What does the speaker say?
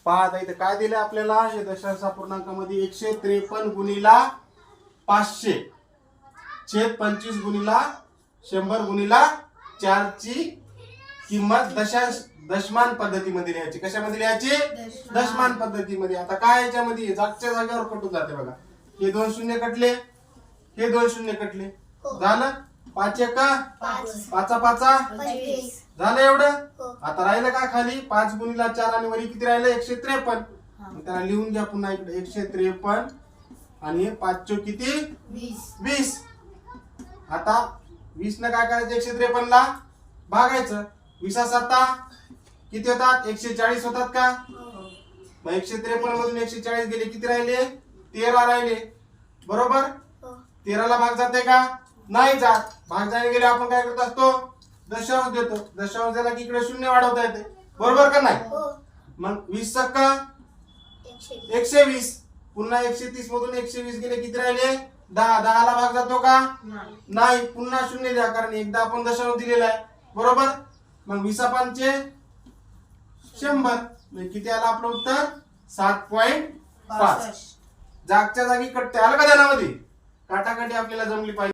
पहा आता इथे काय दिलं आपल्याला, हे दशांश अपूर्णांकामध्ये 153 गुणिला 500 छेद 25 गुणिला 100 गुणिला 4 ची किंमत दशमान पद्धतीमध्ये लिहायची. कशामध्ये लिहायची? दशमान पद्धतीमध्ये. आता काय याच्यामध्ये जागच्या जागेवर कटून जाते बघा. हे 2 शून्य कटले, हे 2 शून्य कटले, झालं 5 1 5 5 झालं एवढं. आता राहिलं का खाली 5 गुणिला 4 आणि वरी किती राहिलं 153. त्याला लिहून घ्या पुन्हा इकडे 153 आणि 5 चोक किती 20. आता 20 न काय करायचं 153 ला भागायचं. 20 7 किती होतात 140 होतात का. मग 153 मधून 140 गेले किती राहिले 13 राहिले बरोबर. 13 ला भाग जाते का नाही जात. भाग जायला गेले आपण काय करत असतो दशांश देतो. दशांश दिला की इकडे शून्य वाढवता येते बरोबर का नाही. मग 20 सक्का 120 पुन्हा 130 मधून 120 गेले किती राहिले 10. 10 ला भाग जातो का नाही. पुन्हा शून्य द्या कारण एकदा आपण दशांश दिलेला आहे बरोबर. मग 20 5 100 किती आलं आपलं उत्तर 7.5. जागच्या जागी कटते आलं का ध्यानामध्ये. काटाकाटी आपल्याला जमली पाहिजे.